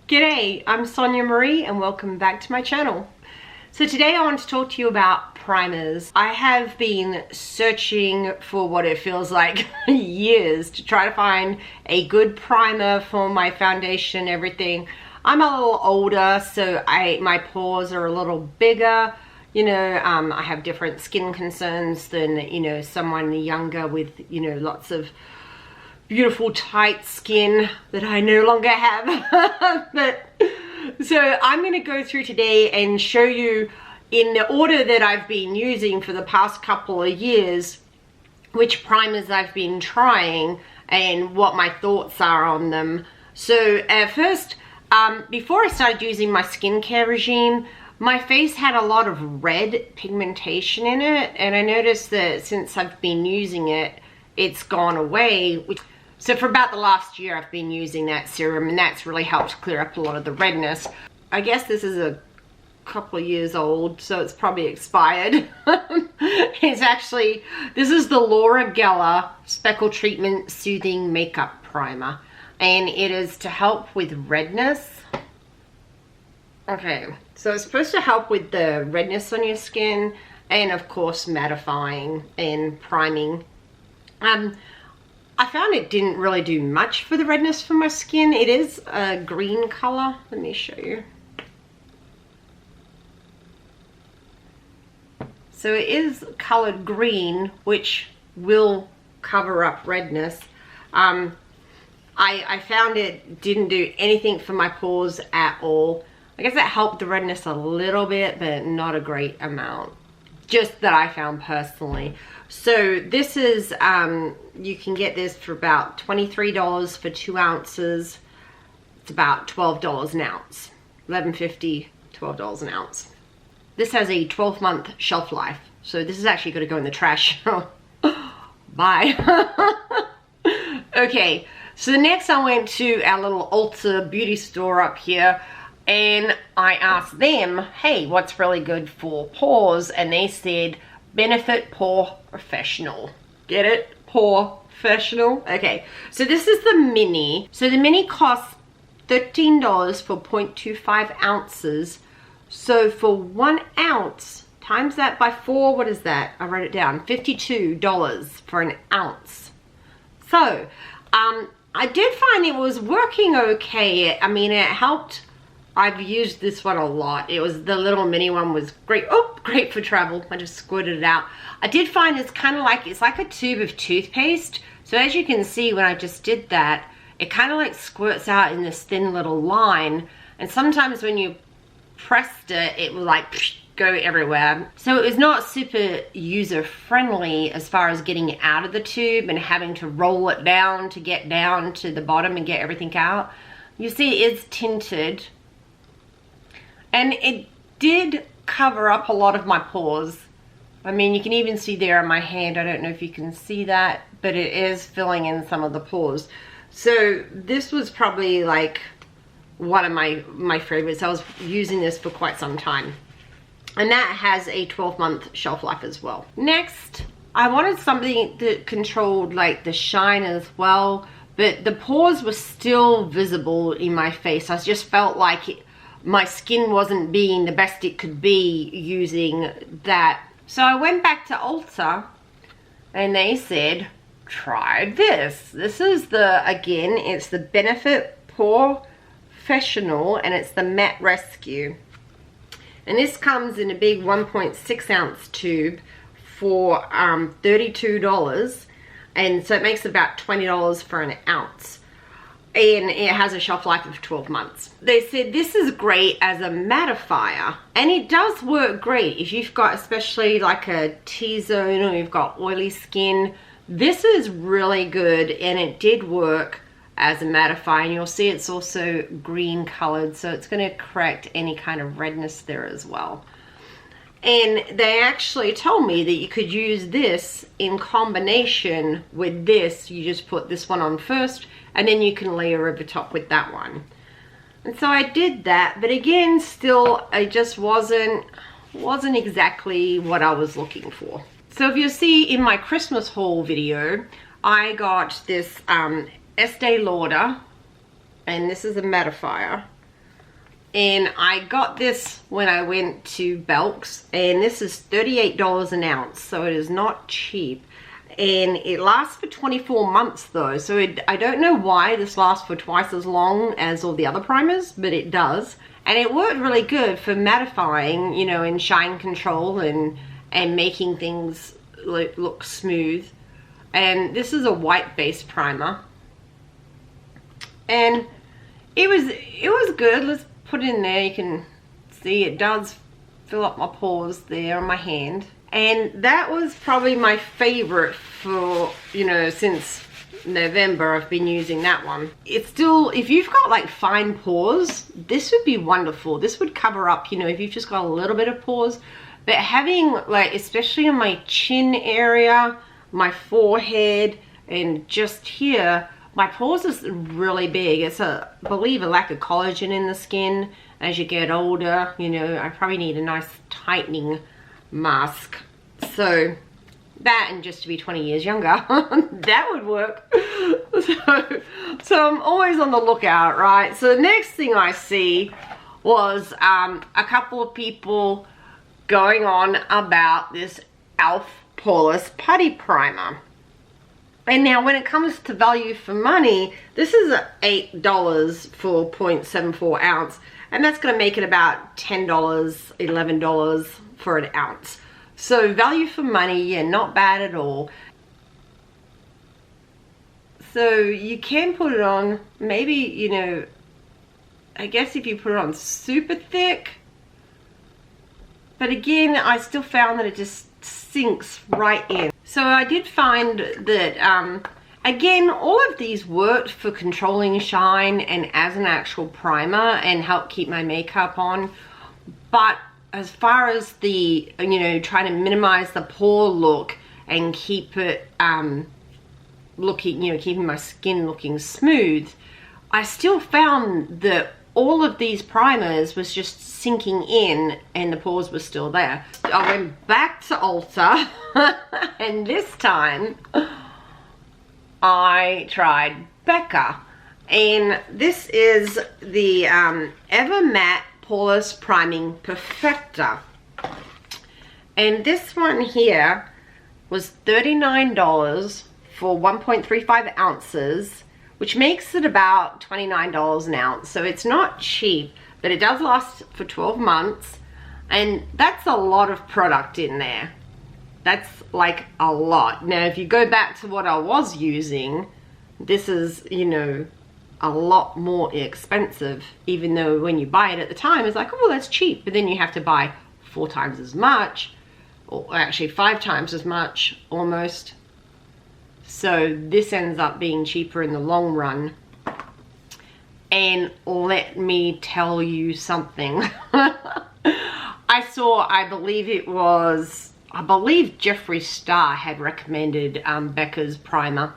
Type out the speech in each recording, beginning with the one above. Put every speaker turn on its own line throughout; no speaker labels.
G'day, I'm Sonia Marie and welcome back to my channel. So today I want to talk to you about primers. I have been searching for what it feels like years to try to find a good primer for my foundation and everything. I'm a little older, so my pores are a little bigger. You know, I have different skin concerns than, you know, someone younger with, you know, lots of beautiful tight skin that I no longer have. But so I'm going to go through today and show you in the order that I've been using for the past couple of years which primers I've been trying and what my thoughts are on them. So at first, before I started using my skincare regime, my face had a lot of red pigmentation in it, and I noticed that since I've been using it, it's gone away. So for about the last year, I've been using that serum, and that's really helped clear up a lot of the redness. I guess this is a couple of years old, so it's probably expired. It's actually, this is the Laura Geller Speckle Treatment Soothing Makeup Primer, and it is to help with redness. Okay, so it's supposed to help with the redness on your skin, and of course mattifying and priming. I found it didn't really do much for the redness for my skin. It is a green color. Let me show you. So it is colored green, which will cover up redness. I found it didn't do anything for my pores at all. I guess it helped the redness a little bit, but not a great amount. Just that I found personally. So this is, you can get this for about $23 for 2 ounces. It's about $12 an ounce. $11.50, $12 an ounce. This has a 12-month shelf life. So this is actually going to go in the trash. Bye. Okay, so next I went to our little Ulta beauty store up here, and I asked them, hey, what's really good for pores? And they said, Benefit Pore Professional. Get it? Pore Professional. Okay, so this is the mini. So the mini costs $13 for 0.25 ounces. So for 1 ounce, times that by 4, what is that? I wrote it down. $52 for an ounce. So I did find it was working okay. I mean, it helped. I've used this one a lot. It was, the little mini one was great. Oh, great for travel. I just squirted it out. I did find it's kind of like, it's like a tube of toothpaste. So as you can see, when I just did that, it kind of like squirts out in this thin little line. And sometimes when you pressed it, it will like go everywhere. So it was not super user friendly as far as getting it out of the tube and having to roll it down to get down to the bottom and get everything out. You see, it's tinted. And it did cover up a lot of my pores. I mean, you can even see there on my hand, I don't know if you can see that, but it is filling in some of the pores. So this was probably like one of my favorites. I was using this for quite some time. And that has a 12-month shelf life as well. Next, I wanted something that controlled like the shine as well, but the pores were still visible in my face. I just felt like my skin wasn't being the best it could be using that. So I went back to Ulta and they said, try this. This is the, again, it's the Benefit Pore Professional, and it's the Matte Rescue. And this comes in a big 1.6 ounce tube for $32. And so it makes about $20 for an ounce. And it has a shelf life of 12 months. They said this is great as a mattifier, and it does work great if you've got especially like a T-zone or you've got oily skin. This is really good, and it did work as a mattifier, and you'll see it's also green colored, so it's going to correct any kind of redness there as well. And they actually told me that you could use this in combination with this. You just put this one on first, and then you can layer over top with that one. And so I did that, but again, still, it just wasn't exactly what I was looking for. So if you see in my Christmas haul video, I got this Estee Lauder, and this is a mattifier. And I got this when I went to Belk's, and this is $38 an ounce, so it is not cheap. And it lasts for 24 months though, so I don't know why this lasts for twice as long as all the other primers, but it does. And it worked really good for mattifying, you know, and shine control and making things look smooth. And this is a white base primer, and it was good. Let's put it in there. You can see it does fill up my pores there on my hand. And that was probably my favorite for, you know, since November I've been using that one. It's still, if you've got like fine pores, this would be wonderful. This would cover up, you know, if you've just got a little bit of pores. But having like, especially in my chin area, my forehead, and just here, my pores is really big. It's I believe a lack of collagen in the skin as you get older. You know, I probably need a nice tightening mask. So that, and just to be 20 years younger, that would work. So I'm always on the lookout, right? So the next thing I see was a couple of people going on about this e.l.f. Poreless Putty Primer. And now when it comes to value for money, this is $8 for 0.74 ounce, and that's going to make it about $10, $11 for an ounce. So value for money, yeah, not bad at all. So you can put it on, maybe, you know, I guess if you put it on super thick, but again, I still found that it just sinks right in. So I did find that, again, all of these worked for controlling shine and as an actual primer and help keep my makeup on. But as far as the, you know, trying to minimize the pore look and keep it looking, you know, keeping my skin looking smooth, I still found that all of these primers was just sinking in and the pores were still there. I went back to Ulta and this time I tried Becca, and this is the Ever Matte Poreless Priming Perfector, and this one here was $39 for 1.35 ounces, which makes it about $29 an ounce. So it's not cheap, but it does last for 12 months, and that's a lot of product in there. That's like a lot. Now if you go back to what I was using, this is, you know, a lot more expensive, even though when you buy it at the time it's like, oh, that's cheap, but then you have to buy 4 times as much, or actually 5 times as much almost. So this ends up being cheaper in the long run. And let me tell you something. I saw, I believe Jeffree Star had recommended Becca's primer,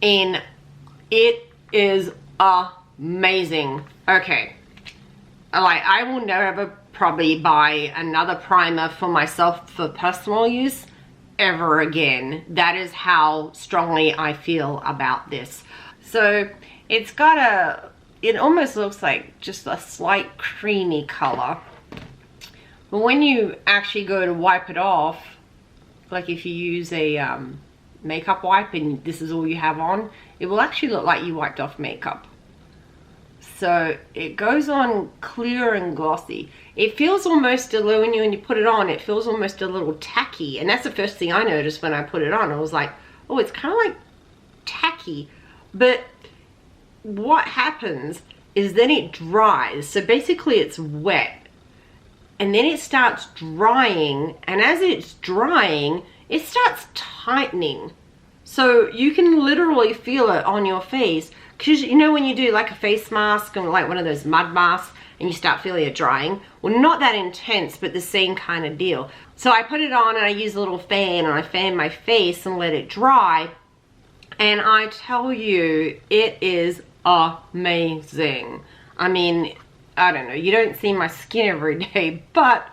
and it is amazing. Okay, like, I will never probably buy another primer for myself for personal use ever again. That is how strongly I feel about this. So it's got it almost looks like just a slight creamy color, but when you actually go to wipe it off, like if you use a makeup wipe and this is all you have on, it will actually look like you wiped off makeup. So it goes on clear and glossy. It feels almost a little, when you put it on, it feels almost a little tacky. And that's the first thing I noticed when I put it on. I was like, oh, it's kind of like tacky. But what happens is then it dries. So basically it's wet. And then it starts drying. And as it's drying, it starts tightening. So you can literally feel it on your face. Because you know when you do like a face mask and like one of those mud masks and you start feeling it drying? Well, not that intense, but the same kind of deal. So I put it on and I use a little fan and I fan my face and let it dry. And I tell you, it is amazing. I mean, I don't know, you don't see my skin every day, but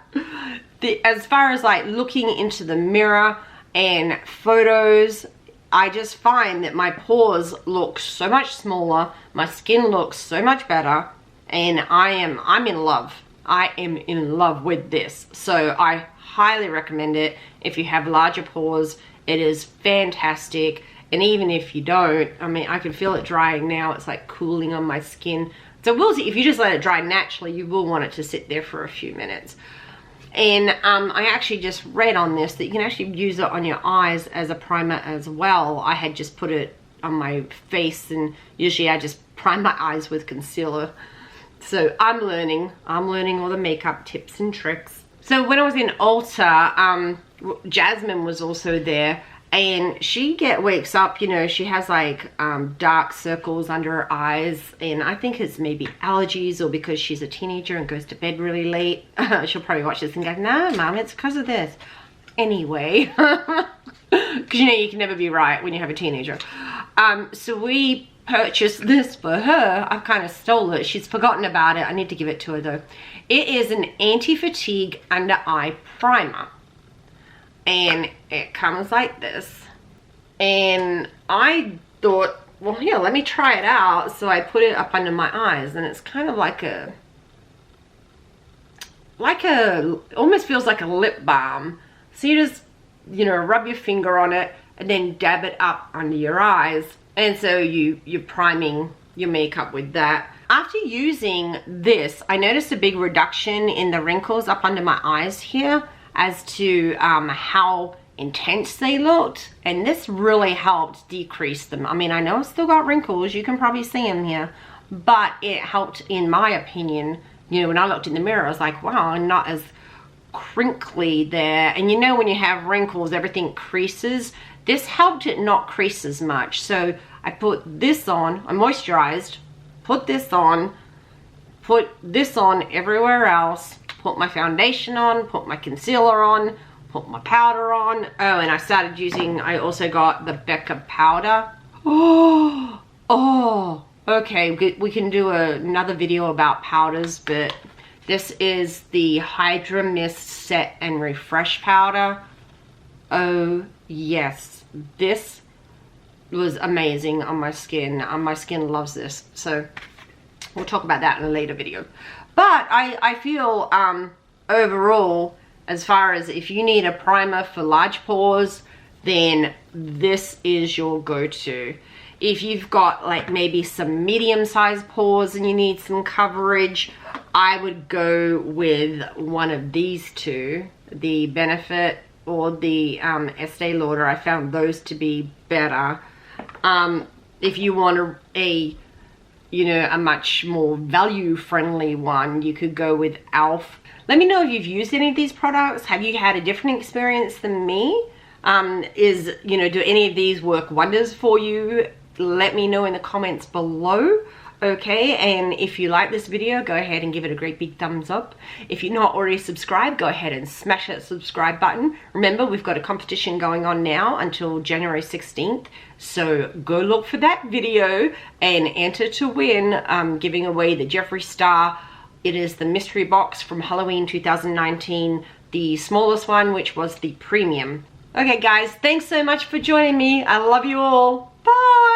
as far as like looking into the mirror and photos, I just find that my pores look so much smaller, my skin looks so much better, and I'm in love. I am in love with this. So I highly recommend it if you have larger pores. It is fantastic. And even if you don't, I mean, I can feel it drying now. It's like cooling on my skin. So we'll see, if you just let it dry naturally, you will want it to sit there for a few minutes. And I actually just read on this that you can actually use it on your eyes as a primer as well. I had just put it on my face, and usually I just prime my eyes with concealer. So I'm learning all the makeup tips and tricks. So when I was in Ulta, Jasmine was also there, and she wakes up, you know, she has like dark circles under her eyes, and I think it's maybe allergies or because she's a teenager and goes to bed really late. She'll probably watch this and go, no mom, it's because of this. Anyway, because you know you can never be right when you have a teenager. So we purchased this for her. I've kind of stole it. She's forgotten about it. I need to give it to her though. It is an anti-fatigue under eye primer, and it comes like this. And I thought, well, here, let me try it out. So I put it up under my eyes, and it's kind of like almost feels like a lip balm. So you just, you know, rub your finger on it and then dab it up under your eyes. And so you're priming your makeup with that. After using this, I noticed a big reduction in the wrinkles up under my eyes here as to how intense they looked. And this really helped decrease them. I mean, I know I've still got wrinkles. You can probably see them here. But it helped, in my opinion. You know, when I looked in the mirror, I was like, wow, I'm not as crinkly there. And you know, when you have wrinkles, everything creases. This helped it not crease as much. So I put this on, I moisturized, put this on everywhere else, put my foundation on, put my concealer on, put my powder on. Oh, and I started using, I also got the Becca powder. Oh, okay, we can do another video about powders, but this is the Hydra Mist Set and Refresh Powder. Oh, yes. This was amazing on my skin. My skin loves this. So we'll talk about that in a later video. But I feel overall, as far as if you need a primer for large pores, then this is your go-to. If you've got like maybe some medium-sized pores and you need some coverage, I would go with one of these two, the Benefit or the Estee Lauder. I found those to be better. If you want a much more value-friendly one, you could go with e.l.f. Let me know if you've used any of these products. Have you had a different experience than me? Do any of these work wonders for you? Let me know in the comments below. Okay, and if you like this video, go ahead and give it a great big thumbs up. If you're not already subscribed, go ahead and smash that subscribe button. Remember, we've got a competition going on now until January 16th. So go look for that video and enter to win, giving away the Jeffree Star. It is the mystery box from Halloween 2019, the smallest one, which was the premium. Okay guys, thanks so much for joining me. I love you all. Bye!